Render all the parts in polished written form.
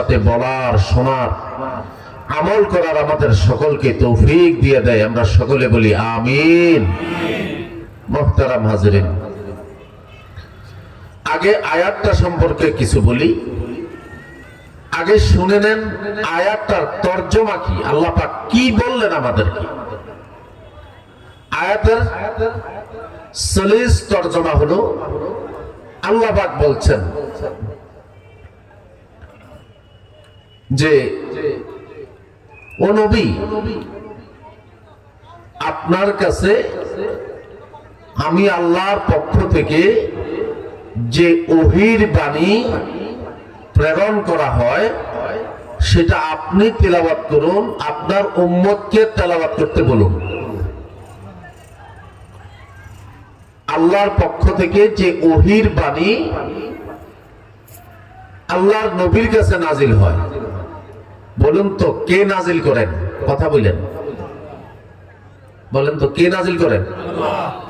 সাথে বলার, শোনার, আমল করার আমাদের সকলকে তৌফিক দিয়ে দেয়। আমরা সকলে বলি আমিন। মুহতারাম হাজিরিন, আগে আয়াতটা সম্পর্কে কিছু বলি। আগে শুনে নেন আয়াতটার তর্জমা কি, আল্লাহ পাক কি বললেন আমাদেরকে। আয়াতের সলিস তর্জমা হলো, আল্লাহ পাক বলছেন যে ও নবী, আপনার কাছে আমি আল্লাহর পক্ষ থেকে যে ওহীর বাণী প্রেরণ করা হয় সেটা আপনি তেলাওয়াত করুন, আপনার উম্মতকে তেলাওয়াত করতে বলুন। আল্লাহর পক্ষ থেকে যে ওহীর বাণী আল্লাহর নবীর কাছে নাজিল হয়, বলুন তো কে নাজিল করেন? কথা বলেন, বলেন তো কে নাজিল করেন?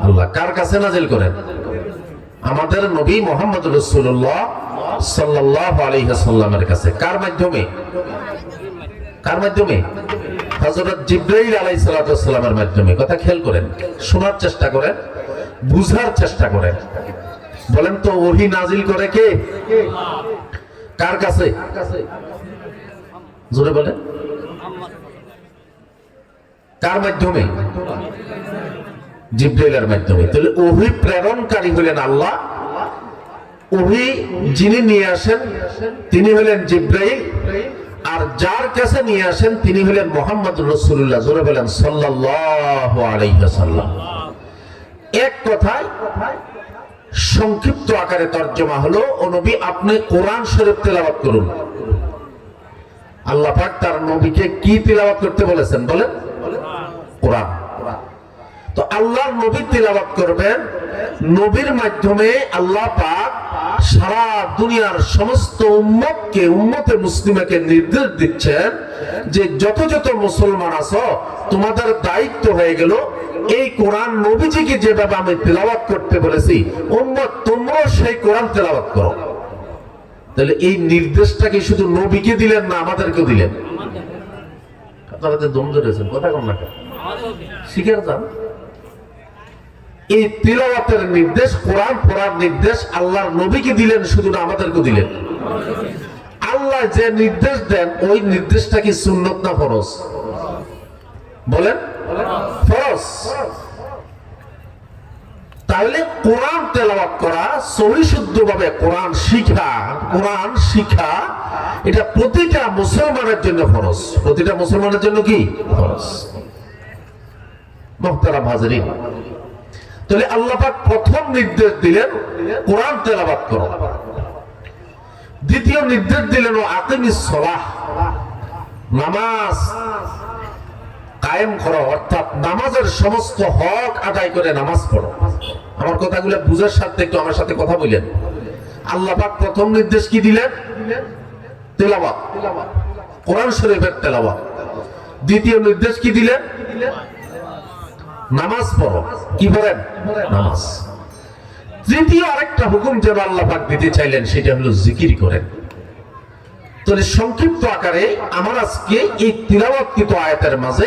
আল্লাহ। কার কাছে নাজিল করেন? আমাদের নবী মুহাম্মদ রাসূলুল্লাহ সাল্লাল্লাহু আলাইহি ওয়াসাল্লামের কাছে। কার মাধ্যমে? কার মাধ্যমে? হযরত জিবরাইল আলাইহিস সালাতু ওয়াসসালামের মাধ্যমে। কথা খেয়াল করেন, শোনার চেষ্টা করেন, বুঝার চেষ্টা করেন। বলেন তো ওহী নাজিল করে কে? কার কাছে? জোরে বলেন। কার মাধ্যমে? জিবরাইলের মাধ্যমে। তাহলে ওহী প্রেরণকারী হলেন আল্লাহ। ওহী যিনি নিয়ে আসেন তিনি হলেন জিবরাইল, আর যার কাছে নিয়ে আসেন তিনি হলেন মুহাম্মদুর রাসূলুল্লাহ। জোরে বলেন সাল্লাল্লাহু আলাইহি ওয়াসাল্লাম। এক কথায় সংক্ষিপ্ত আকারে তর্জমা হলো, ও নবী আপনি কোরআন শরীফ তেলাওয়াত করুন। আল্লাহ পাক তার নবীকে কি তেলাওয়াত করতে বলেছেন? বলেন কোরআন। তো আল্লাহর নবী তেলাওয়াত করবেন, নবীর মাধ্যমে আল্লাহ পাক সারা দুনিয়ার সমস্ত উম্মতকে, উম্মতে মুসলিমাকে নির্দেশ দিচ্ছেন যে যত যত মুসলমান আছো তোমাদের দায়িত্ব হয়ে গেল এই কোরআন নবীজিকে যেভাবে আমি তেলাওয়াত করতে বলেছি, উম্মত তোমরাও সেই কোরআন তেলাওয়াত করো। তাহলে এই নির্দেশটা কি শুধু নবীকে দিলেন না আমাদেরকেও দিলেন? আপনারা তো দম ধরেছেন, কথা কম না শিখে যান। এই তিলাওয়াতের নির্দেশ, কোরআন পড়ার নির্দেশ আল্লাহর নবীকে দিলেন শুধু না আমাদেরকেও দিলেন। আল্লাহ যে নির্দেশ দেন ওই নির্দেশটা কি সুন্নত না ফরজ? বলেন ফরজ। তাহলে কোরআন তেলাওয়াত করা, সহি শুদ্ধভাবে কোরআন শিখা এটা প্রতিটা মুসলমানের জন্য ফরজ। প্রতিটা মুসলমানের জন্য কি ফরজ? মুহতারাম হাজিরিন, তাহলে আল্লাহ পাক প্রথম নির্দেশ দিলেন কোরআন তেলাওয়াত করো। দ্বিতীয় নির্দেশ দিলেন আকিমিস সালাহ, নামাজ কায়েম করো, অর্থাৎ নামাজের সমস্ত হক আদায় করে নামাজ পড়ো। আমার কথাগুলো বুঝার সাথে একটু আমার সাথে কথা বলেন। আল্লাহ পাক প্রথম নির্দেশ কি দিলেন? তেলাওয়াত, কোরআন শরীফের তেলাওয়াত। দ্বিতীয় নির্দেশ কি দিলেন? নামাজ পড়ো। কি পড়েন? নামাজ। তৃতীয় আরেকটা হুকুম যেন আল্লাহ পাক দিতে চাইলেন সেটা হলো জিকির করেন। তাহলে সংক্ষিপ্ত আকারে আমার আজকে এই তিলাওয়াতকৃত আয়াতের মাঝে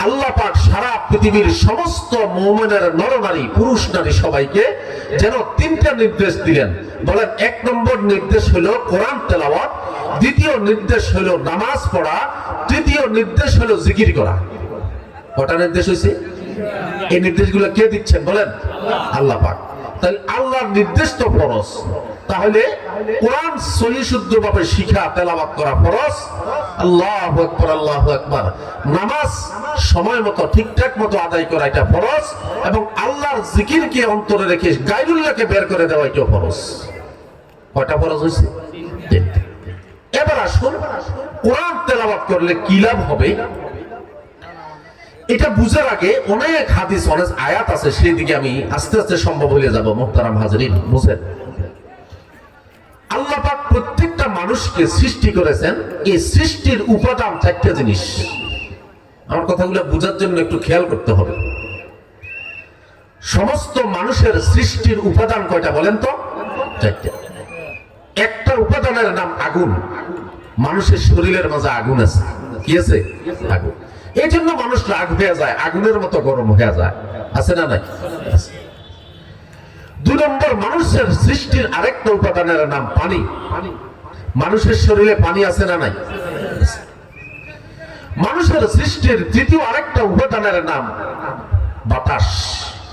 আল্লাহ পাক সারা পৃথিবীর সমস্ত মুমিনের নরনারী, পুরুষ নারী সবাইকে যেন তিনটা নির্দেশ দিলেন। বলেন, এক নম্বর নির্দেশ হলো কোরআন তেলাওয়াত, দ্বিতীয় নির্দেশ হলো নামাজ পড়া, তৃতীয় নির্দেশ হলো জিকির করা। কটা নির্দেশ হয়েছে? এই নির্দেশগুলো কে দিচ্ছেন? বলেন আল্লাহ পাক। তাহলে আল্লাহর নির্দেশ তো ফরজ, তাহলে কোরআন সহি শুদ্ধভাবে শিখা তেলাওয়াত করা ফরজ। আল্লাহু আকবার, আল্লাহু আকবার। নামাজ সময় মতো ঠিকঠাক মতো আদায় করা এটা ফরজ, এবং আল্লাহর জিকিরকে অন্তরে রেখে গায়রুল্লাহকে বের করে দেওয়া এটা ফরজ। কয়টা ফরজ হয়েছে? এবার আসুন, কোরআন তেলাওয়াত করলে কি লাভ হবে এটা বুঝার আগে অনেক হাদিস, অনেক আয়াত আছে, সেই দিকে আমি আস্তে আস্তে সম্ভব হয়ে যাব। মুহতারাম হাজিরিন, বুঝেন, আল্লাহ পাক প্রত্যেকটা মানুষকে সৃষ্টি করেছেন, এই সৃষ্টির উপাদান চারটা জিনিস। আমার কথাগুলো বুঝার জন্য একটু খেয়াল করতে হবে। সমস্ত মানুষের সৃষ্টির উপাদান কয়টা বলেন তো? চারটা। একটা উপাদানের নাম আগুন। মানুষের শরীরের মাঝে আগুন আছে। কি আছে? আগুন। এই জন্য মানুষ রাগ হয়ে যায়, আগুনের মতো গরম হয়ে যায়। আছে না নাই? দুই নম্বর, মানুষের সৃষ্টির আরেকটা উপাদানের নাম পানি। মানুষের শরীরে পানি আছে না নাই? মানুষের সৃষ্টির তৃতীয় আরেকটা উপাদানের নাম বাতাস।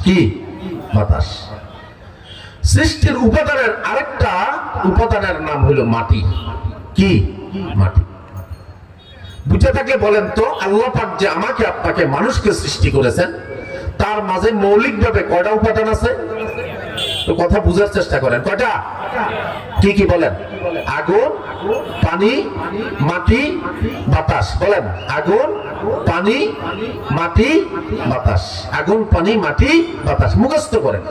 কি? বাতাস। সৃষ্টির উপাদানের আরেকটা উপাদানের নাম হলো মাটি। কি? মাটি। বুঝে থাকলে বলেন তো, আল্লাহ পাক যে আমাকে আপনাকে মানুষকে সৃষ্টি করেছেন, তার মাঝে মৌলিকভাবে কয়টা উপাদান আছে? তো কথা বুঝার চেষ্টা করেন, কয়টা? কি কি বলেন? আগুন, পানি, মাটি, বাতাস। বলেন, আগুন, পানি, মাটি, বাতাস। আগুন, পানি, মাটি, বাতাস। মুখস্থ করেন।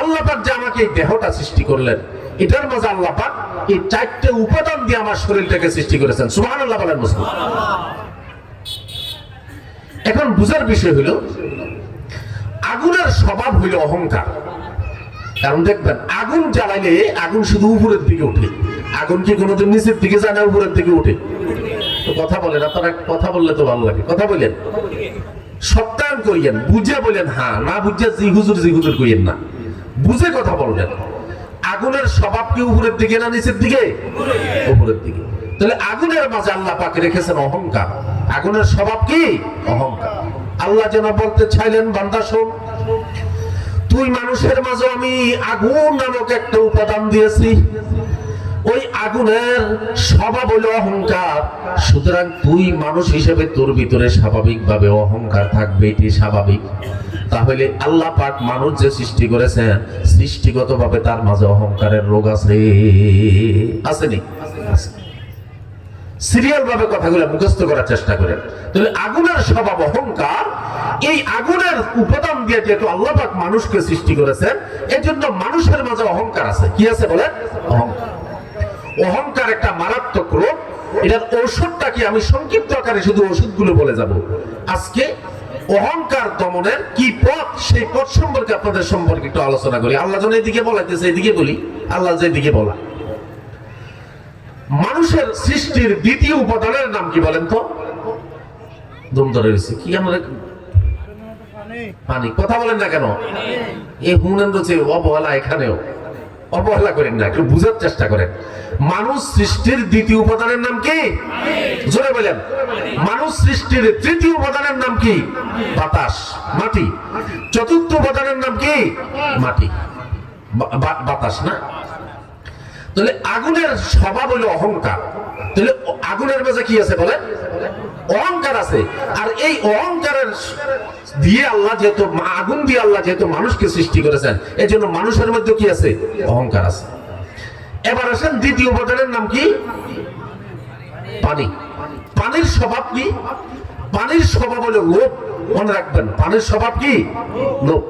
আল্লাহ পাক যে আমাকে এই দেহটা সৃষ্টি করলেন, এটার মাঝে আল্লাহ পাক এই চারটে উপাদান দিয়ে আমার শরীরটাকে সৃষ্টি করেছেন। সুবহানাল্লাহ বলেন মুসলিম। এখন বুঝার বিষয় হলো, আগুনের স্বভাব হইল অহংকার। কারণ দেখবেন, আগুন জ্বালাইলে আগুন শুধু উপরের দিকে উঠে। আগুন কি কোনোদিন নিচের দিকে যায় না, উপরের দিকে উঠে? তো কথা বলেন আপনারা, কথা বললে তো ভালো লাগে। কথা বলেন, সত্যায়ন করিয়েন, বুঝে বলেন হ্যাঁ, না বুঝে জি হুজুর করিয়েন না, বুঝে কথা বলবেন। আগুনের স্বভাব কি উপরের দিকে না নিচের দিকে? উপরের দিকে। তাহলে আগুনের মাঝে আল্লাহ পাক রেখেছেন অহংকার। আগুনের স্বভাব কি? অহংকার। আল্লাহ যেন বলতে চাইলেন, বান্দা শোন, তুই মানুষের মাঝে আমি আগুন নামক একটা উপাদান দিয়েছি। ওই আগুনের স্বভাব হলো অহংকার। সুতরাং তুই মানুষ হিসেবে তোর ভিতরে স্বাভাবিকভাবে অহংকার থাকবে, এটি স্বাভাবিক। তাহলে আল্লাহ পাক মানুষ যে সৃষ্টি করেছেন, সৃষ্টিগতভাবে তার মাঝে অহংকারের রোগ আছে। আসেনি? সিরিয়াল ভাবে কথাগুলো মুখস্থ করার চেষ্টা করেন। তাহলে আগুনের স্বভাব অহংকার। এই আগুনের উপাদান দিয়ে যেহেতু আল্লাহ পাক মানুষকে সৃষ্টি করেছেন, এই জন্য মানুষের মাঝে অহংকার আছে। কি আছে বলেন? অহংকার। অহংকার একটা মারাত্মক রোগ। এটার ঔষধটা কি আমি সংক্ষিপ্ত আকারে শুধু ওষুধগুলো বলে যাব। আজকে অহংকার দমনের কি পথ, সেই পথ সম্পর্কে আপনাদের সম্পর্কে একটু আলোচনা করি। আল্লাহ যেন এদিকে বলাইতেছে, এদিকে বলি। আল্লাহ যেদিকে বলা, মানুষের সৃষ্টির দ্বিতীয় উপাদানের নাম কি বলেন তো? দম ধরে রয়েছে কি? আমরা পানি। কথা বলেন না কেন? এই হুনেন রয়েছে অবহেলা, এখানেও অবহেলা করেন না, একটু বুঝার চেষ্টা করেন। মানুষ সৃষ্টির দ্বিতীয় উপাদানের নাম কি? জোরে বলেন। মানুষ সৃষ্টির তৃতীয় উপাদানের নাম কি? বাতাস, মাটি। চতুর্থ উপাদানের নাম কি? মাটি, বাতাস না? তাহলে আগুনের স্বভাব হলো অহংকার। তাহলে আগুনের মাঝে কি আছে বলে? অহংকার আছে। আর এই অহংকারের দিয়ে আল্লাহ যেহেতু, আগুন দিয়ে আল্লাহ যেহেতু মানুষকে সৃষ্টি করেছেন, এই জন্য মানুষের মধ্যে কি আছে? অহংকার আছে। এবার আসেন দ্বিতীয় উপাদানের নাম কি? পানি। পানির স্বভাব কি? পানির স্বভাব হলো লোভ। মনে রাখবেন, পানির স্বভাব কি? লোভ।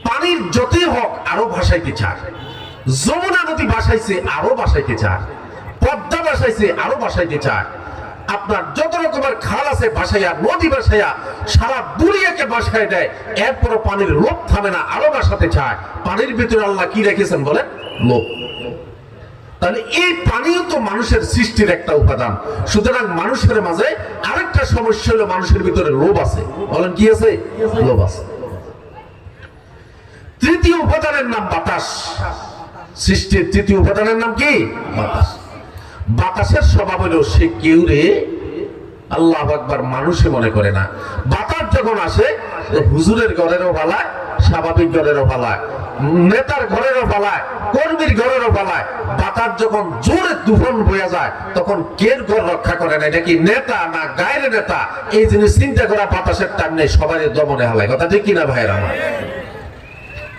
পানির যতই হোক আরো ভাসাইতে চায়। যমুনা নদী ভাসাইছে, আরো ভাসাইতে চায়। পদ্মা ভাসাইছে, আরো ভাসাইতে চায়। আপনার যত রকমের খাল আছে ভাসাইয়া, নদী ভাসাইয়া সারা দুনিয়াকে ভাসায় দেয়। এরপরও পানির লোভ থামে না, আরো ভাসাতে চায়। পানির ভিতরে আল্লাহ কি রেখেছেন বলেন? লোভ। তাহলে এই পানিও তো মানুষের সৃষ্টির একটা উপাদান। সুতরাং মানুষের মাঝে আরেকটা সমস্যা হলো, মানুষের ভিতরে লোভ আছে। বলেন কি আছে? লোভ আছে। তৃতীয় উপাদানের নাম বাতাস। সৃষ্টির তৃতীয় উপাদানের নাম কি? বাতাস। বাতাসের স্বভাব হলো, সে কেউ রে আল্লাহু আকবার মানুষে মনে করে না। বাতাস যখন আসে, হুজুরের ঘরেরও ভালায়, স্বাভাবিক ঘরেরও ভালায়, নেতার ঘরেরও ভালায়, কর্মীর ঘরেরও ভালায়। বাতাস যখন জোরে তুফান বয়ে যায়, তখন কের ঘর রক্ষা করে না, এটা কি নেতা না গায়ের নেতা, এই জিনিস চিন্তা করা বাতাসের টাইম নেই, সবাই দমনে হালায়। কথা ঠিক কিনা ভাইয়েরা আমার?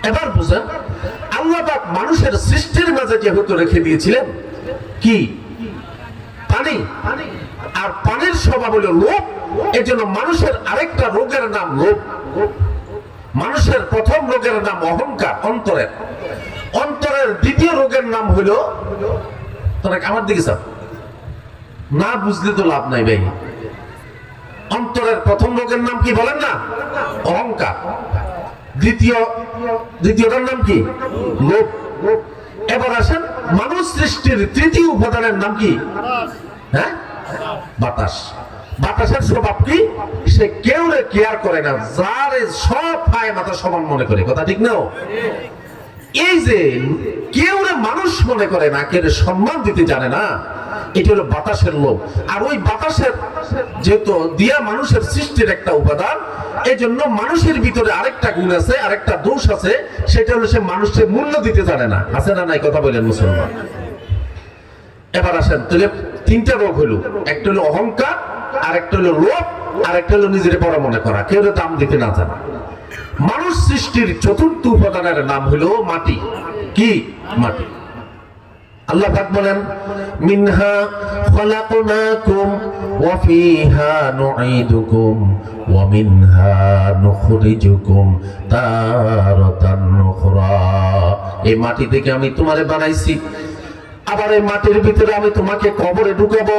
এবার বুঝেন, আল্লাহ পাক মানুষের সৃষ্টির মাঝে যেহেতু রেখে দিয়েছিলেন কি? পানি। আর পানির স্বভাব হলো লোভ। এই জন্য মানুষের আরেকটা রোগের নাম লোভ। মানুষের প্রথম রোগের নাম অহংকার, অন্তরের। অন্তরের দ্বিতীয় রোগের নাম হলো, তোরা আমার দিকে চাও না, বুঝলে তো লাভ নাই ভাই। অন্তরের প্রথম রোগের নাম কি বলেন না? অহংকার। দ্বিতীয়টার নাম কি? লোভ। এবার আসেন, মানুষ সৃষ্টির তৃতীয় উপাদানের নাম কি? বাতাস। বাতাসের স্বভাব কি? সে কেউরে কেয়ার করে না, যারে সব পায় মাথা সমান মনে করে। কথা ঠিক না? এই যে কেউরে মানুষ মনে করে না, কেউ সম্মান দিতে জানে না, এটা হলো বাতাসের লোভ। আর ওই বাতাসের যেহেতু দিয়া মানুষের সৃষ্টির একটা উপাদান, এই জন্য মানুষের ভিতরে আরেকটা গুণ আছে, আরেকটা দোষ আছে, সেটা হলো সে মানুষের মূল্য দিতে জানে না। আছে না নাই? কথা বলেন মুসলমান। এবার আসেন, তাহলে তিনটা রোগ হলো, একটা হলো অহংকার, আরেকটা হলো লোভ, আরেকটা হলো নিজের বড় মনে করা, কেউ দাম দিতে না জানা। মানুষ সৃষ্টির চতুর্থ উপাদানের নাম হলো মাটি। কি? মাটি। আল্লাহ পাক বলেন, মিনহা খলাকনাকুম ওয়া ফিহা নুঈদুকুম ওয়া মিনহা নুখরিজুকুম তারাতান উখরা। এই মাটি থেকে আমি তোমারে বানাইছি, আবার এই মাটির ভিতরে আমি তোমাকে কবরে ঢুকাবো,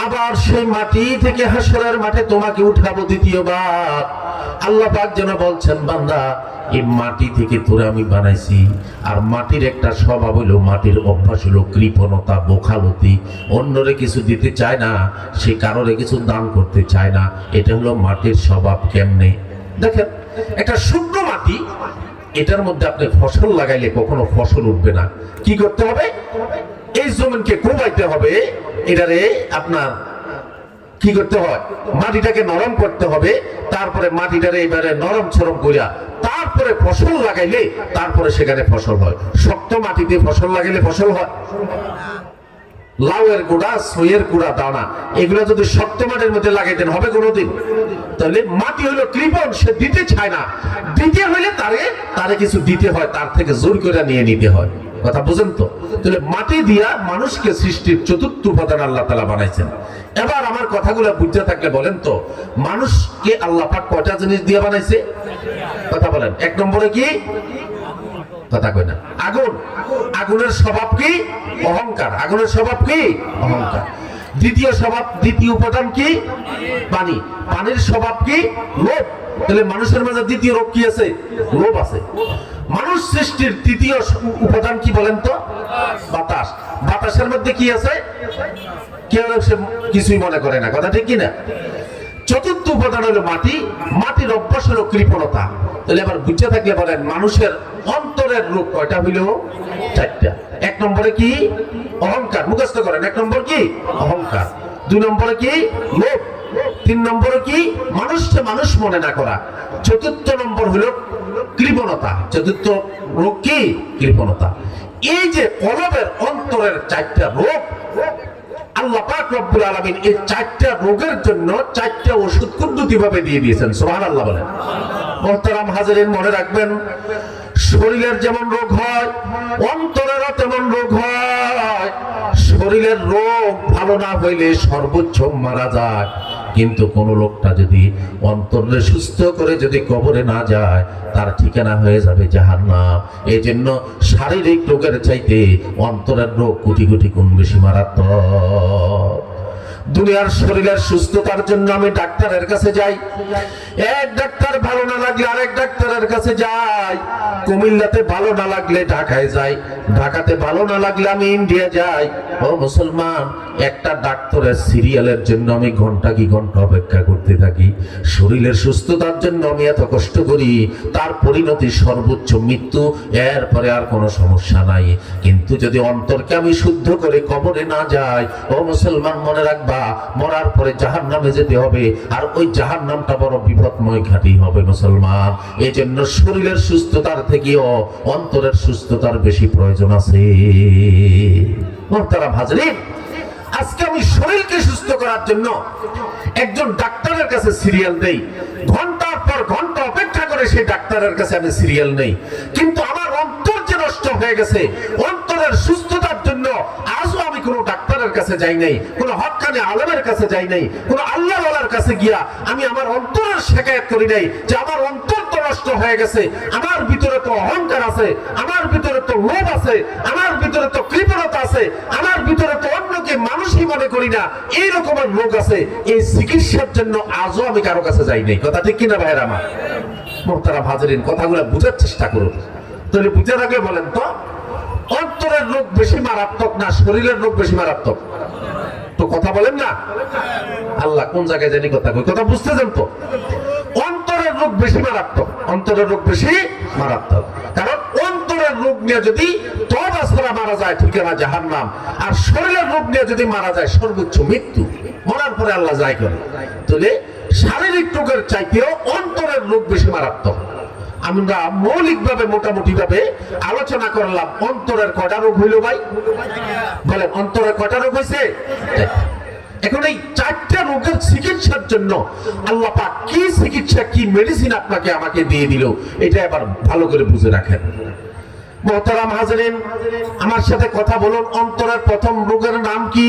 আবার সেই মাটি থেকে হাসরের মাঠে তোমাকে উঠাবো দ্বিতীয়বার। আল্লাহ পাক যেন বলছেন, বান্দা এই মাটি থেকে তোরে আমি বানাইছি। আর মাটির একটা স্বভাব হলো, মাটির অভ্যাস হলো কৃপণতা, বোখালতি, অন্যরে কিছু দিতে চায় না, সে কারোরে কিছু দান করতে চায় না। এটা হলো মাটির স্বভাব। কেমনে? দেখেন, একটা শুকনো মাটি, এটার মধ্যে আপনি ফসল লাগাইলে কখনো ফসল উঠবে না। কি করতে হবে? এই জমিনকে কোবাইতে হবে, এটারে আপনার কি করতে হয়? মাটিটাকে নরম করতে হবে, তারপরে মাটিটারে এবারে নরম ছরম করিয়া তারপরে ফসল লাগাইলে তারপরে সেখানে ফসল হয়। শক্ত মাটিতে ফসল লাগাইলে ফসল হয়? লাউয়ের গুঁড়া, সইয়ের গুঁড়া, দানা, এগুলো যদি শক্ত মাটির মধ্যে লাগাইতেন হবে কোনোদিন? তাহলে মাটি হলো কৃপণ, সে দিতে চায় না। দিতে হইলে তারে কিছু দিতে হয়, তার থেকে জোর করে নিয়ে নিতে হয়। কথা বুঝেন তো? তাহলে মাটি দিয়া মানুষকে সৃষ্টির চতুর্থ উপাদান আল্লাহ তাআলা বানাইছেন। এবার আমার কথাগুলো বুঝতে থাকলে বলেন তো, মানুষকে আল্লাহ পাক কয়টা জিনিস দিয়ে বানাইছে? কথা বলেন। এক নম্বরে কি? কথা কই না। আগুন। আগুনের স্বভাব কি? অহংকার। আগুনের স্বভাব কি? অহংকার। দ্বিতীয় উপাদান কি? পানি। পানির স্বভাব কি? লোভ। তাহলে মানুষের মাঝে দ্বিতীয় রোগ কি আছে? লোভ আছে। মানুষ সৃষ্টির তৃতীয় উপাদান কি বলেন তো? বাতাস। বাতাসের মধ্যে কি আছে? কেউ কিছুই মনে করে না। কথা ঠিক কিনা? চতুর্থ উপাদান হলো মাটি। মাটির অভ্যাস হলো কৃপণতা। তাহলে এবার বুঝতে থাকলে বলেন, মানুষের অন্তরের রোগ কয়টা হইল? চারটা। এক নম্বরে কি? অহংকার। মুখস্থ করেন। এক নম্বর কি? অহংকার। দুই নম্বরে কি? লোভ। তিন নম্বরে কি? মানুষকে মানুষ মনে না করা। চতুর্থ নম্বর হলো কৃপণতা। চতুর্থ রোগ কি? কৃপণতা। এই যে কলবের অন্তরের চারটা রোগ, আল্লাহ পাক রব্বুল আলামিন এই চারটা রোগের জন্য চারটা ওষুধ কুদরতিভাবে দিয়ে দিয়েছেন। সুবহানাল্লাহ বলেন। মুহতারাম হাজিরিন, মনে রাখবেন, শরীরের যেমন রোগ হয়, অন্তরেরও তেমন রোগ হয়। শরীরের রোগ ভালো না হইলে সর্বোচ্চ মারা যায়, কিন্তু কোন লোকটা যদি অন্তরে সুস্থ করে যদি কবরে না যায়, তার ঠিকানা হয়ে যাবে জাহান্নাম। এই জন্য শারীরিক রোগের চাইতে অন্তরের রোগ কোটি কোটি গুণ বেশি মারাত্মক। দুনিয়ার শরীরের সুস্থতার জন্য আমি ডাক্তারের কাছে যাই, এক ডাক্তার ভালো না লাগলে আরেক ডাক্তারের কাছে যাই। কুমিল্লাতে ভালো না লাগলে ঢাকায় যাই, ঢাকাতে ভালো না লাগলে আমি ইন্ডিয়া যাই। ও মুসলমান, একটা ডাক্তারের সিরিয়ালের জন্য আমি ঘন্টা কি ঘন্টা অপেক্ষা করতে থাকি। শরীরের সুস্থতার জন্য আমি এত কষ্ট করি, তার পরিণতি সর্বোচ্চ মৃত্যু, এরপরে আর কোনো সমস্যা নাই। কিন্তু যদি অন্তরকে আমি শুদ্ধ করে কবরে না যাই, ও মুসলমান মনে রাখবা, মরার পরে জাহান্নামে যেতে হবে, আর ওই জাহান্নামটা বড় বিপদময় ঘাঁটি হবে মুসলমান। এই জন্য শরীরের সুস্থতার থেকেও অন্তরের সুস্থতার বেশি প্রয়োজন আছে। মুহতারাম হাজরিন, আজকে আমি শরীরকে সুস্থ করার জন্য একজন ডাক্তারের কাছে সিরিয়াল দেই, ঘন্টার পর ঘন্টা অপেক্ষা করে সেই ডাক্তারের কাছে আমি সিরিয়াল নেই। কিন্তু আমার অন্তর যে নষ্ট হয়ে গেছে, অন্তরের সুস্থতার জন্য আজও আমি কোনো ডাক্তারের কাছে যাই নাই, কোনো হক্কানি আলেমের কাছে যাই নাই, কোনো আল্লাহওয়ালার কাছে গিয়া আমি আমার অন্তরের শিকায়ত করি নাই যে আমার অন্তর তো নষ্ট হয়ে গেছে, আমার ভিতরে তো অহংকার আছে, আমার ভিতরে তো লোভ আছে, আমার ভিতরে তো কৃপণতা আছে, আমার ভিতরে তো অন্যকে মানুষই মনে করি না, এই রকমের রোগ আছে। এই চিকিৎসার জন্য আজও আমি কারো কাছে যাই নাই। কথা ঠিক কিনা ভাইয়েরা আমার? মুহতারাম হাজিরিন, কথাগুলো বুঝার চেষ্টা করুন। তাহলে বুঝে থাকলে বলেন তো, অন্তরের রোগ বেশি মারাত্মক না শরীরের রোগ বেশি মারাত্মক? একটু কথা বলেন না। আল্লাহ কোন জায়গায় জানি কথা কই, কথা বুঝতেছেন তো? অন্তরের রোগ বেশি মারাত্মক, অন্তরের রোগ বেশি মারাত্মক। কারণ অন্তরের রোগ নিয়ে যদি তওবা ছাড়া মারা যায় ঠিকানা জাহান্নাম, আর শরীরের রোগ নিয়ে যদি মারা যায় সর্বোচ্চ মৃত্যু, মরার পরে আল্লাহ যায় করে। তাহলে শারীরিক রোগের চাইতেও অন্তরের রোগ বেশি মারাত্মক। আমরা মৌলিকভাবে মোটামুটি ভাবে আলোচনা করলাম, অন্তরের কয়টা রোগ হইল ভাই বলেন? অন্তরের কয়টা রোগ হয়েছে? এখন এই 4টা রোগের চিকিৎসার জন্য আল্লাহ পাক কি চিকিৎসা, কি মেডিসিন আপনাকে আমাকে দিয়ে দিল, এটা এবার ভালো করে বুঝে রাখেন। মুহতারাম হাজিরিন, আমার সাথে কথা বলুন। অন্তরের প্রথম রোগের নাম কি?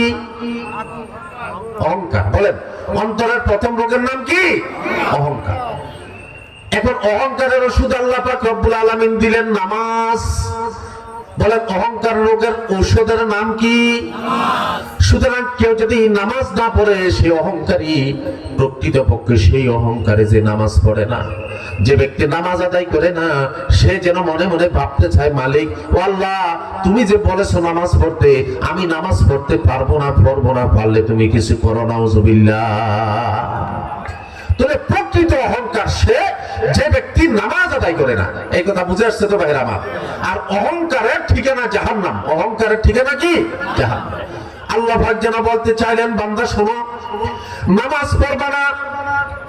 অহংকার। বলেন, অন্তরের প্রথম রোগের নাম কি? অহংকার। এখন অহংকারের ওষুধ আল্লাহ পাক রব্বুল আলামিন দিলেন নামাজ। বলেন, অহংকার রোগের ঔষধের নাম কি? সুতরাং কেউ যদি নামাজ না পড়ে সে অহংকারী। প্রকৃতপক্ষে সেই অহংকারে যে নামাজ পড়ে না, যে ব্যক্তি নামাজ আদায় করে না, সে যেন মনে মনে ভাবতে চায়, মালিক ও আল্লাহ, তুমি যে বলেছো নামাজ পড়তে, আমি নামাজ পড়তে পারবো না, পড়বো না, পারলে তুমি কিছু করো। নাউজুবিল্লাহ। তাহলে প্রকৃত অহংকার সে যে ব্যক্তি নামাজ আদায় করে না। এই কথা বুঝে আসছে তো ভাইরা আমার? আর অহংকারের ঠিকানা জাহান্নাম। অহংকারের ঠিকানা কি? জাহান্নাম। আল্লাহ পাক যেন বলতে চাইলেন, বান্দা শোনো, নামাজ পড়বা না,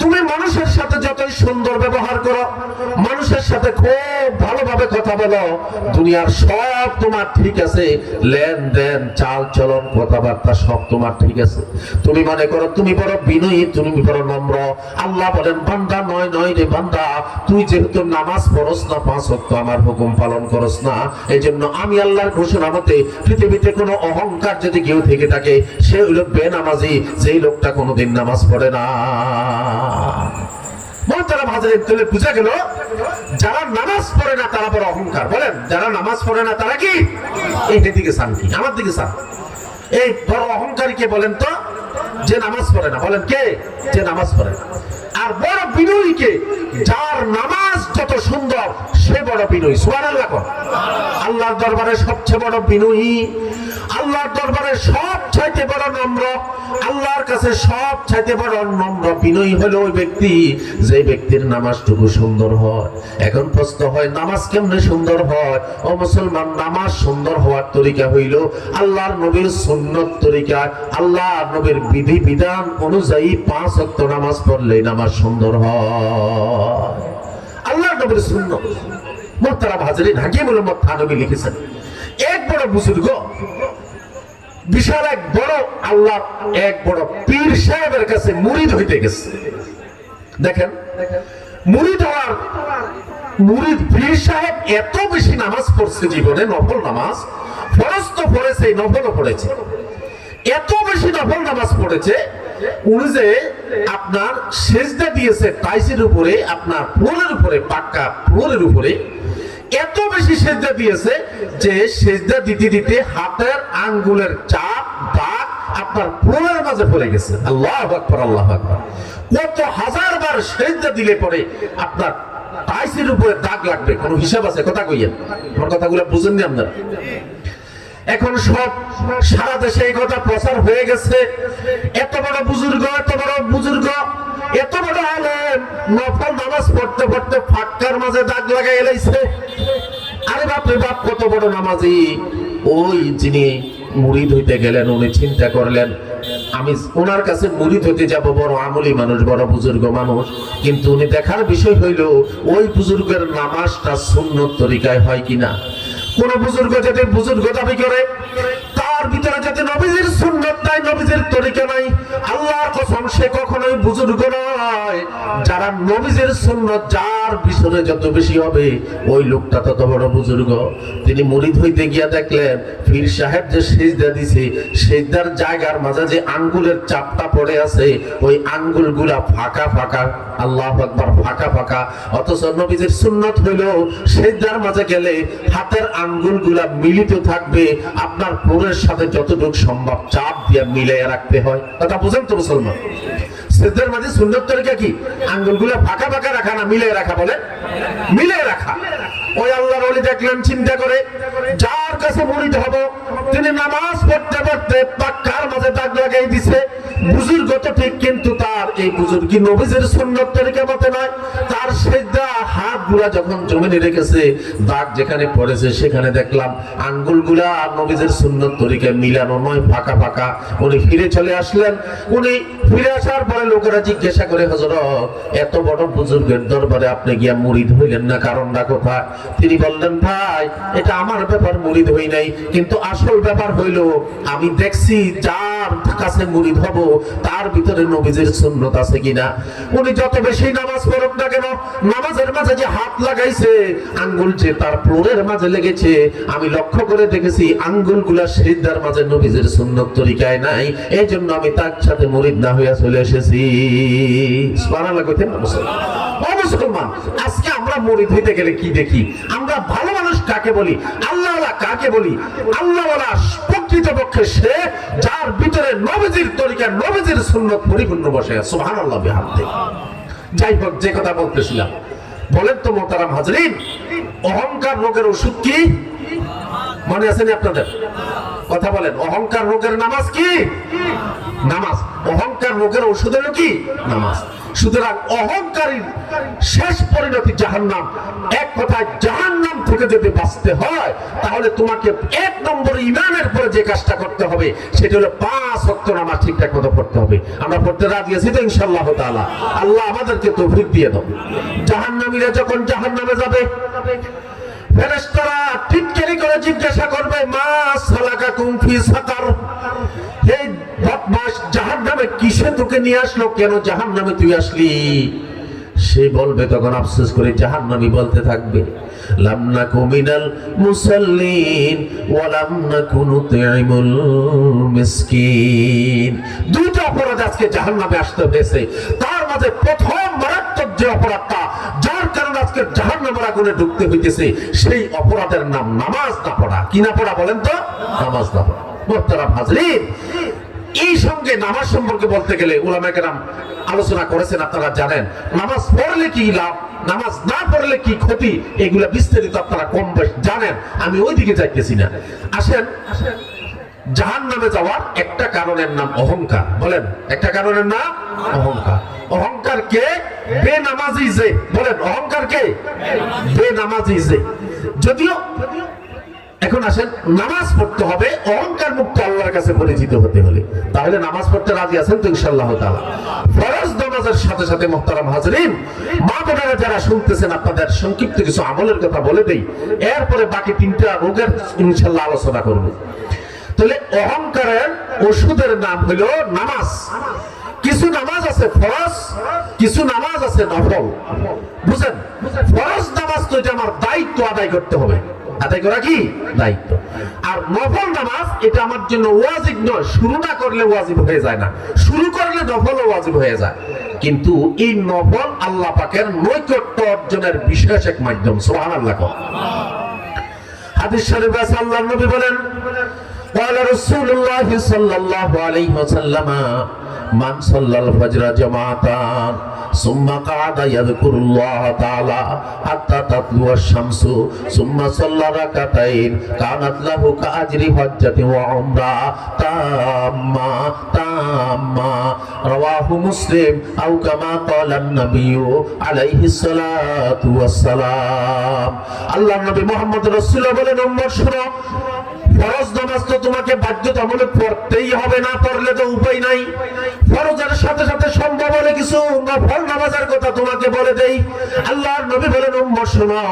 তুমি মানুষের সাথে যতই সুন্দর ব্যবহার করো, মানুষের সাথে খুব ভালোভাবে কথা বলো, দুনিয়ার সব তোমার ঠিক আছে, লেনদেন, চাল চলন, কথাবার্তা সব তোমার ঠিক আছে, তুমি মনে করো তুমি বড় বিনয়ী, তুমি বড় নম্র। আল্লাহ বলেন, বান্দা নয় নয় রে বান্দা, তুই যেহেতু নামাজ পড়স না, 5 ওয়াক্ত আমার হুকুম পালন করস না, এই জন্য আমি আল্লাহর ঘোষণা মতে পৃথিবীতে কোনো অহংকার যদি কেউ থেকে থাকে, সে হইল বেনামাজি, যেই লোকটা কোনোদিন নামাজ পড়ে না। বুঝা গেল, যারা নামাজ পড়ে না তারা বড় অহংকার। বলেন, যারা নামাজ পড়ে না তারা কি? এইটার দিকে চান কি? আমার দিকে চান? এই বড় অহংকারী কে বলেন তো? যে নামাজ পড়ে না। বলেন, কে? যে নামাজ পড়ে না। আর বড় বিনয়ী কে? যার নামাজ যত সুন্দর সে বড় বিনয়ী। সুবহানাল্লাহ। আল্লাহর দরবারে সবচেয়ে বড় বিনয়ী, আল্লাহর দরবারে সব চাইতে বড় নম্র, আল্লাহর কাছে সব চাইতে বড় নম্র বিনয়ী হলো ওই ব্যক্তি যে ব্যক্তির নামাজটুকু সুন্দর হয়। এখন প্রশ্ন হয়, নামাজ কেমনে সুন্দর হয়? ও মুসলমান, নামাজ সুন্দর হওয়ার তরিকা হইল আল্লাহর নবীর সুন্নত তরিকা, আল্লাহর নবীর বিধি বিধান অনুযায়ী 5 ওয়াক্ত নামাজ পড়লে নামাজ সুন্দর হয়। আল্লাহর নবীর সুন্নত। মুহতারাম হাজিরিন, হাকিমুল উম্মাত থানভী লিখেছেন, এক বড় বুজুর্গ, বিশাল এক বড় আল্লাহ এক বড় পীর সাহেবের কাছে মুরিদ হইতে গেছে। দেখেন, মুরিদ হওয়ার মুরিদ পীর সাহেব এত বেশি নামাজ পড়ছে জীবনে, নফল নামাজ, ফরজ তো পড়েছে, নফলও পড়েছে, এত বেশি নফল নামাজ পড়েছে, উনি যে আপনার সেজদা দিয়েছে টাইসের উপরে, আপনার ফ্লোরের উপরে, পাক্কা ফ্লোরের উপরে, এত বেশি সেজদা দিয়েছে যে সেজদা দিতে দিতে হাতের আঙ্গুলের চাপ দাগ আপনার ফ্লোরের মাঝে পড়ে গেছে। আল্লাহু আকবার, আল্লাহু আকবার। কত হাজার বার সেজদা দিলে পরে আপনার টাইসের উপরে দাগ লাগবে, কোনো হিসাব আছে? কথা কইয়েন, আমার কথাগুলো বুঝেন নি আপনারা? এখন সব সারা দেশে এই কথা প্রচার হয়ে গেছে। এত বড় বুজুর্গ, এত বড় বুজুর্গ, এত বড় আলেম, নফল নামাজ পড়তে পড়তে ফাক্কার মাঝে দাগ লাগাই এলাইছে। আরে বাপ রে বাপ, কত বড় নামাজি! ওই যিনি মুরিদ হইতে গেলেন, উনি চিন্তা করলেন, আমি ওনার কাছে মুরিদ হইতে যাব, বড় আমলি মানুষ, বড় বুজুর্গ মানুষ, কিন্তু উনি দেখার বিষয় হইল ওই বুজুর্গের নামাজটা সুন্নত তরিকায় হয় কিনা। কোন বুজুর্গ যদি বুজুর্গ দাবি করে, তার ভিতরে যদি নবীজির সুন্নত নাই, নবীজির তরিকা নাই, আল্লাহর কসম সে কখনোই বুজুর্গ নয়। যারা নবীজির সুন্নত যার ভিতরে যত বেশি হবে, ওই লোকটা তত বড় বুজুর্গ। তিনি মুরিদ হইতে গিয়া দেখলেন পীর সাহেব যে সিজদা দিছে, সিজদার জায়গার মাঝে যে আঙ্গুলের চাপটা পড়ে আছে, ওই আঙ্গুলগুলা ফাঁকা ফাঁকা। আল্লাহু আকবার, ফাঁকা ফাঁকা। অথচ নবীজির সুন্নত হইল সিজদার মাঝে গেলে হাতের আঙ্গুলগুলা মিলিত থাকবে, আপনার পুরের সাথে যতটুকু সম্ভব চাপ দিয়ে মিলাইয়া রাখতে হয়। কথা বুঝেন তো মুসলমান? সিজদার মাঝে সুন্নত তরিকা কি আঙ্গুলগুলো ফাঁকা ফাঁকা রাখা না মিলে রাখা? বলে মিলে রাখা। ওই আল্লাহর ওলি দেখলেন, চিন্তা করে যার কাছে মুরিদ হব তিনি নামাজ পড়তে পড়তে পাক্কার মাঝে দাগ লাগাই দিছে। বুজুর্গ তো ঠিক, কিন্তু তার এই বুজুর্গি নবীজির সুন্নত তরিকা মতে নয়। তার সিজদা হাতগুলা যখন জমিনে রেখেছে, দাগ যেখানে পড়েছে সেখানে দেখলাম আঙ্গুলগুলা নবীজির সুন্নত তরিকায় মিলানো নয়, ফাঁকা ফাঁকা। উনি ফিরে চলে আসলেন। উনি ফিরে আসার পরে লোকেরা জিজ্ঞাসা করে, হযরত এত বড় বুজুর্গের দরবারে আপনি গিয়া মুরিদ হইলেন না, কারণটা কোথায়? তিনি বললেন, ভাই এটা আমার ব্যাপার, মুরিদ হই নাই, কিন্তু আসল ব্যাপার হইল আমি দেখছি যার কাছে মুরিদ হব তার ভিতরে নবীজির সুন্নত আছে কিনা। উনি যত বেশি নামাজ পড়ুক না কেন, নামাজের মাঝে যে হাত লাগাইছে আঙ্গুল যে তার প্রোরের মাঝে লেগেছে, আমি লক্ষ্য করে দেখেছি আঙ্গুলগুলা সিজদার মাঝে নবীজির সুন্নত তরিকায় নাই। এই জন্য আমি তার সাথে মুরিদ না হইয়া চলে এসেছি। সুবহানাল্লাহ কইতেন না মুসলমান? ও মুসলমান, আজকে আমরা মুরিদ হইতে গেলে কি দেখি? আমরা ভালো মানুষ কাকে বলি, আল্লাহওয়ালা কাকে বলি? আল্লাহওয়ালা প্রকৃতপক্ষে সে যার ভিতরে নবীজির তরিকা, নবীজির সুন্নত পরিপূর্ণ বসে। সুবহানাল্লাহ বিহামদিহি। যাই হোক, যে কথা বলতেছিলাম, বলেন তো মোহতারাম হাজরিন, অহংকার রোগের ওষুধ কি? মনে আছে না আপনাদের? কথা বলেন, অহংকার রোগের নামাজ কি? নামাজ। অহংকার রোগের ওষুধ হলো কি? নামাজ। সুতরাং অহংকারীর শেষ পরিণতি জাহান্নাম। এক কথায় জাহান্নাম থেকে যদি বাঁচতে হয় তাহলে তোমাকে এক নম্বর ঈমানের পরে যে কাজটা করতে হবে সেটা হলো 5 ওয়াক্ত নামাজ ঠিকঠাক মতো পড়তে হবে। আমরা পড়তে রাজি আছি তো ইনশাআল্লাহ তাআলা? আল্লাহ আমাদেরকে তৌফিক দিয়ে দাও। জাহান্নামীরা যখন জাহান্নামে যাবে, ফেরেশতারা টিটকারি করে জিজ্ঞাসা করবে, মা সালাকাকুম ফি সাকার, এই বদমাশ জাহান্নামে কিসে তোকে নিয়ে আসলো, কেন জাহান্নামে তুই আসলি? সে বলবে তখন আফসোস করে, জাহান্নামী বলতে থাকবে, লাম নাকু মিনাল মুসাল্লিন ওয়া লাম নাকু নুতঈমুল মিসকিন। দুটো অপরাধ আজকে জাহান্নামে আসতে হয়েছে। তার মাঝে প্রথম মারাত্মক যে অপরাধটা, যার কারণে আজকে জাহান্নামের আগুনে ঢুকতে হইতেছে, সেই অপরাধের নাম নামাজ না পড়া। কি না পড়া বলেন তো? নামাজ না পড়া। মুহতারাম হাজরিন, এই সঙ্গে নামাজ সম্পর্কে বলতে গেলে উলামায়ে কেরাম আলোচনা করেছেন, আপনারা জানেন। নামাজ পড়লে কি লাভ, নামাজ না পড়লে কি ক্ষতি, এগুলা বিস্তারিত আপনারা কম বেশ জানেন। আমি ওইদিকে যাইতেছি না। আসেন, জাহান্নামে যাওয়ার একটা কারণের নাম অহংকার। বলেন, একটা কারণের নাম অহংকার। অহংকার কে? বেনামাজি যে। বলেন, অহংকার কে? বেনামাজি যে। যদিও এখন আসেন, নামাজ পড়তে হবে অহংকার মুক্ত আল্লাহর কাছে পরিচিত হতে হলে। তাহলে নামাজ পড়তে রাজি আছেন তো ইনশাআল্লাহ তাআলা? ফরজ নামাজের সাথে সাথে মুহতারাম হাজরিন, মা বোনেরা যারা শুনতেছেন, আপনাদের সংক্ষিপ্ত কিছু আমলের কথা বলে দেই, এরপরে বাকি 3টা রোগের ইনশাআল্লাহ আলোচনা করব। তাহলে অহংকারের ওষুধের নাম হলো নামাজ। কিছু নামাজ আছে ফরজ, কিছু নামাজ আছে নফল। বুঝেন, ফরজ নামাজ তো এটা আমার দায়িত্ব আদায় করতে হবে, আদায় করা কি দায়িত্ব। আর নফল নামাজ এটা আমার জন্য ওয়াজিব নয়। শুরু না করলে ওয়াজিব হয়ে যায় না, শুরু করলে নফলও ওয়াজিব হয়ে যায়। কিন্তু এই নফল আল্লাহ পাকের নৈকট্য অর্জনের বিশেষ এক মাধ্যম। সুবহানাল্লাহ। হাদিস শরীফে আছে, আল্লাহর নবী বলেন, قال رسول الله صلى الله عليه وسلم من صلى الفجر جماعة ثم قعد يذكر الله تعالى حتى تطلع الشمس ثم صلى ركعتين كانت له كأجر حجة وعمرة تامة رواه مسلم أو كما قال النبي عليه الصلاة والسلام। আল্লাহ নবী মুহাম্মদ রাসূলুল্লাহ বলেন, উম্মত শুনো, ফরজ নামাজ তো তোমাকে বাধ্যতামূলক পড়তেই হবে, না পড়লে তো উপায় নাই। ফরজের সাথে সাথে সম্ভব হলে কিছু নফল নামাজের কথা তোমাকে বলে দেই। আল্লাহর নবী বলেন, উম্মত শোনো,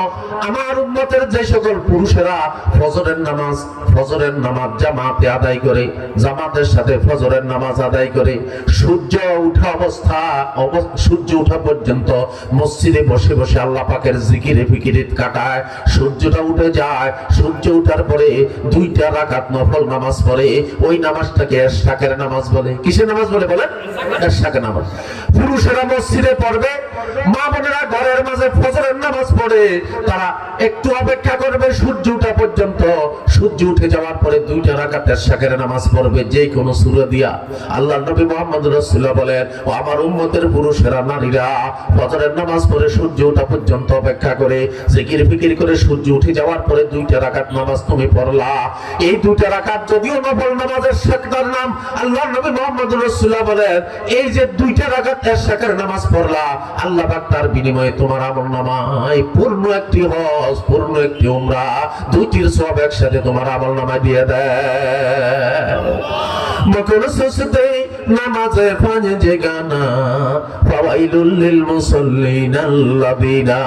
আমার উম্মতের যে সকল পুরুষেরা ফজরের নামাজ জামাতে আদায় করে, জামাতের সাথে ফজরের নামাজ আদায় করে, সূর্য ওঠা পর্যন্ত মসজিদে বসে বসে আল্লাহ পাকের জিকিরে ফিকিরে কাটায়, সূর্যটা উঠে যায়, সূর্য উঠার পরে 2টা রাকাত নফল নামাজ পড়ে, ওই নামাজটাকে এশরাকের নামাজ বলে। কিসের নামাজ বলে? বলেন, এশরাকের নামাজ। নামাজ। পুরুষেরা মসজিদে পড়বে, মা বোনেরা ঘরের মাঝে ফজরের নামাজ পড়ে তারা একটু অপেক্ষা করবে সূর্য ওঠা পর্যন্ত। সূর্য উঠে যাওয়ার পরে 2 রাকাত এশাকের নামাজ পড়বে যে কোনো সূরা দিয়া। আল্লাহর নবী মুহাম্মদ রাসূলুল্লাহ বলেন, ও আমার উম্মতের পুরুষেরা নারীরা ফজরের নামাজ পড়ে সূর্য ওঠা পর্যন্ত অপেক্ষা করে জিকির ফিকির করে সূর্য উঠে যাওয়ার পরে 2 রাকাত নামাজ তুমি পড়লা। এই 2 রাকাত যদিও নফল নামাজের শাকদার নাম, আল্লাহর নবী মুহাম্মদ রাসূলুল্লাহ বলেন, এই যে 2 রাকাত এশাকের নামাজ পড়লা, আল্লাহ পাক তার বিনিময়ে তোমার আমলনামায় পূর্ণ একটি হজ, পূর্ণ একটি উমরা, 2টির সওয়াব একসাথে তোমার আমলনামায় দিয়ে দেয়। মকর সুসতে নামাজে পাঁচ গানা ফাওয়াইলুল লিল মুসাল্লিন আল্লাযিনা।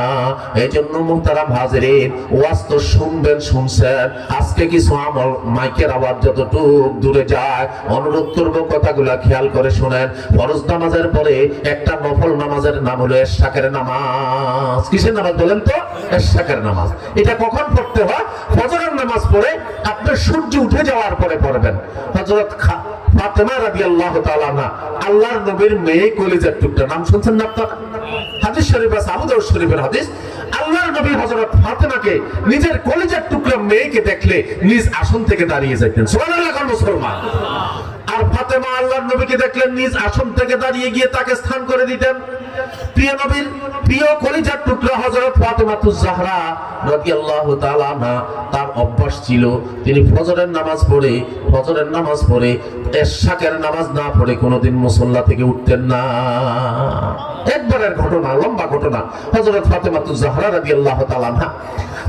এজন্য মুহতারাম হাজিরিন, ওয়াজ তো শুনবেন, শুনছেন, আজকে কিছু আমল মাইকের আওয়াজ যতটুকু দূরে যায় অনুরোধ করব কথাগুলা খেয়াল করে শুনেন। ফরজ নামাজের পরে একটা নফল নামাজের নাম হলো এশাকের নামাজ। কিসের নামাজ বলেন তো? এশাকের নামাজ। এটা কখন পড়তে হয়? ফজরের নামাজ পড়ে আপনি সূর্য উঠে যাওয়ার পরে পড়বেন। হযরত ফাতেমা রাদিয়াল্লাহু তাআলা আনহা, আল্লাহর নবীর মেয়ে, কলিজার টুকরা, নাম শুনছেন না আপনারা? হাদিস শরীফ আছে, আবু দাউদ শরীফের হাদিস। আল্লাহর নবী হযরত ফাতেমাকে, নিজের কলিজার টুকরা মেয়েকে দেখলে নিজ আসন থেকে দাঁড়িয়ে যাইতেন। সুবহানাল্লাহ মুসলমান। আর ফাতেমা আল্লাহর নবীকে দেখলেন নিজ আসন থেকে দাঁড়িয়ে গিয়ে তাকে স্থান করে দিতেন। প্রিয় নবীর প্রিয় কলিজার টুকরা হযরত ফাতেমাতুজ জাহরা রাদিয়াল্লাহু তাআলা আনহা, তার অভ্যাস ছিল তিনি ফজরের নামাজ পড়ে এশাকের নামাজ না পড়ে কোনোদিন মুসল্লা থেকে উঠতেন না। একবারের ঘটনা, লম্বা ঘটনা। হযরত ফাতেমাতুজ জাহরা রাদিয়াল্লাহু তাআলা আনহা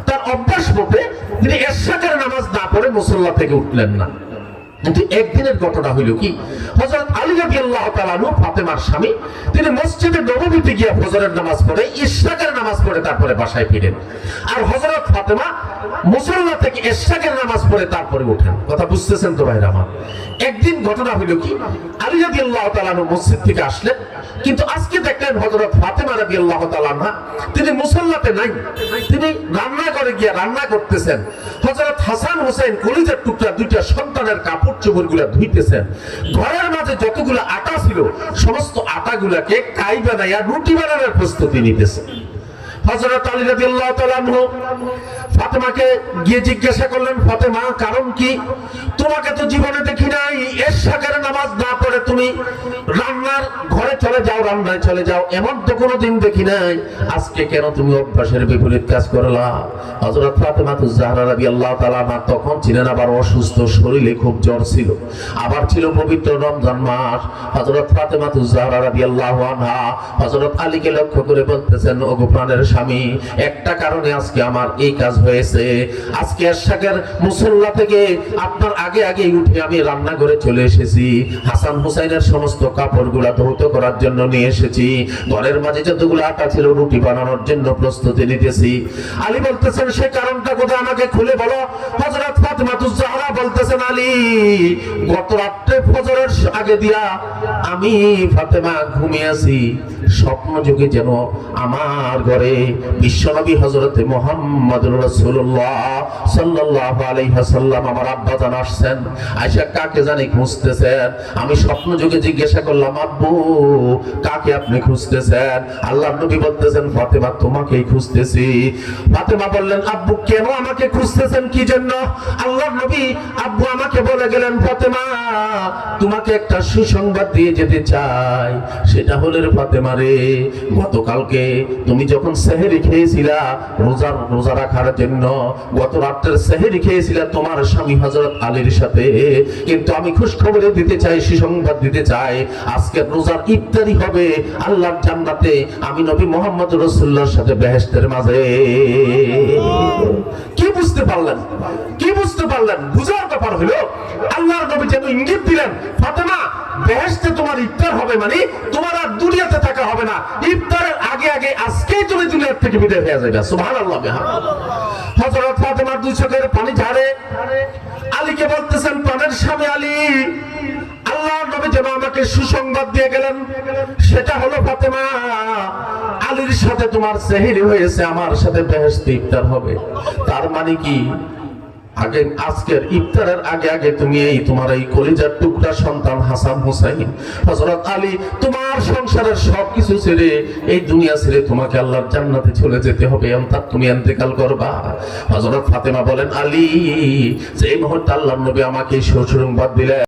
তার অভ্যাস মতে তিনি এশাকের নামাজ না পড়ে মুসল্লা থেকে উঠলেন না। কিন্তু একদিনের ঘটনা হইল কি, হযরত আলী রাদিয়াল্লাহু তাআলা আনহু, ফাতেমার স্বামী, তিনি মসজিদে নববীতে গিয়ে ফজরের নামাজ পড়ে ইশরাকের নামাজ পড়ে তারপরে বাসায় ফিরেন। আর হযরত ফাতেমা মুসল্লা থেকে ইশরাকের নামাজ পড়ে তারপরে ওঠেন। কথা বুঝতেছেন তো ভাইরা আমার? একদিন ঘটনা হইল কি, আলী রাদিয়াল্লাহু তাআলা আনহু মসজিদ থেকে আসলেন, কিন্তু আজকে দেখলেন হযরত ফাতেমা রাদিয়াল্লাহু তাআলা আনহা তিনি মুসল্লাতে নাই, তিনি রান্নাঘরে গিয়ে রান্না করতেছেন। হযরত হাসান হোসেন কলিজার টুকরা 2টা সন্তানের কাপড় চোপড়গুলা ধুইতেছেন। ঘরের মাঝে যতগুলো আটা ছিল সমস্ত আটাগুলাকে কাই বানাইয়া রুটি বানানোর প্রস্তুতি নিতেছেন। হযরত আলী রাদিয়াল্লাহু তাআলা আনহু ফাতেমাকে গিয়ে জিজ্ঞাসা করলেন, ফাতেমা, কারণ কি? তোমাকে তো জীবনে দেখি নাই এশাকের নামাজ না পড়ে তুমি রান্নার ঘরে চলে যাও, রান্নায় চলে যাও, এমন তো কোনোদিন দেখি নাই, আজকে কেন তুমি অভ্যাসের বিপরীত কাজ করলা? হযরত ফাতেমাতুজ জাহরা রাদিয়াল্লাহু তাআলা আনহা তখন ছিলেন আবার অসুস্থ, শরীরে খুব জ্বর ছিল, আবার ছিল পবিত্র রমজান মাস। হযরত ফাতেমাতুজ জাহরা রাদিয়াল্লাহু আনহা হযরত আলীকে লক্ষ্য করে বলতেছেন, ওগো প্রাণের স্বামী, একটা কারণে আজকে আমার এই কাজ হয়েছে। আজকে এশাকের মুসল্লা থেকে আপনার আগে আগে উঠে আমি রান্নাঘরে চলে এসেছি, হাসান হুসাইনের সমস্ত কাপড়গুলা ধৌত করার জন্য নিয়ে এসেছি, ঘরের মাঝে যতগুলো আটা ছিল রুটি বানানোর জন্য প্রস্তুতি নিতেছি। আলী বলতেছেন, সে কারণটা কোথায় আমাকে খুলে বলো। হযরত ফাতেমাতুজ জাহরা বলতেছেন, আলী, গত রাত্রে ফজরের আগে দিয়া আমি ফাতেমা ঘুমিয়ে আছি, স্বপ্ন যুগে যেন আমার ঘরে বিশ্বনবী হযরত মুহাম্মদুর রাসূলুল্লাহ সাল্লাল্লাহু আলাইহি ওয়াসাল্লাম আমার আব্বা জান আসছেন, আয়েশা কাকে জানি খুঁজতেছেন। আমি স্বপ্ন যুগে জিজ্ঞাসা করলাম, আব্বু, কাকে আপনি খুঁজতেছেন? আল্লাহর নবী বলতেছেন, ফাতেমা, তোমাকেই খুঁজতেছি। ফাতেমা বললেন, আব্বু, কেন আমাকে খুঁজতেছেন, কি জন্য? আল্লাহর নবী আব্বু আমাকে বলে গেলেন, ফাতেমা, তোমাকে একটা সুসংবাদ দিয়ে যেতে চাই। সেটা হলো, ফাতেমা রে, গতকালকে তুমি যখন সেহরি খেয়েছিলা রোজা রাখার জন্য, গত রাত্রের সেহরি খেয়েছিলা তোমার স্বামী হযরত আলীর সাথে, কিন্তু আমি খুশখবর দিতে চাই, সুসংবাদ দিতে চাই, আজকে রোজার ইফতারি হবে আল্লাহর জান্নাতে, আমি নবী মুহাম্মদ রাসূলুল্লাহর সাথে বেহেশতের মাঝে। কি বুঝতে পারলেন? কি বুঝতে পারলেন? বুঝার ব্যাপার হলো, আল্লাহর নবী যেন ইঙ্গিত দিলেন, ফাতেমা, বেহেশতে তোমার ইফতার হবে, মানে তোমার আর দুনিয়াতে থাকা হবে না, ইফতারের আগে আগে আজকেই তুমি দুনিয়া থেকে বিদায় হয়ে যাবে। সুবহানাল্লাহ। হযরত ফাতেমার 2 চোখের পানি ঝরে। আলীকে বলতেছেন, প্রাণের স্বামী আলী, আল্লাহর নবী যেন আমাকে সুসংবাদ দিয়ে গেলেন, সেটা হলো, ফাতেমা, আলীর সাথে তোমার সেহরি হয়েছে, আমার সাথে বেহেশতে ইফতার হবে। তার মানে কি? আগে আজকের ইফতারের আগে আগে তুমি এই তোমার এই কলিজার টুকরা সন্তান হাসান হোসাইন হযরত আলী তোমার সংসারের সবকিছু ছেড়ে এই দুনিয়া ছেড়ে তোমাকে আল্লাহর জান্নাতে চলে যেতে হবে, অন্তত তুমি ইন্তেকাল করবা। হযরত ফাতেমা বলেন, আলী যে মুহূর্তে আল্লাহর নবী আমাকে এই সুসংবাদ দিলেন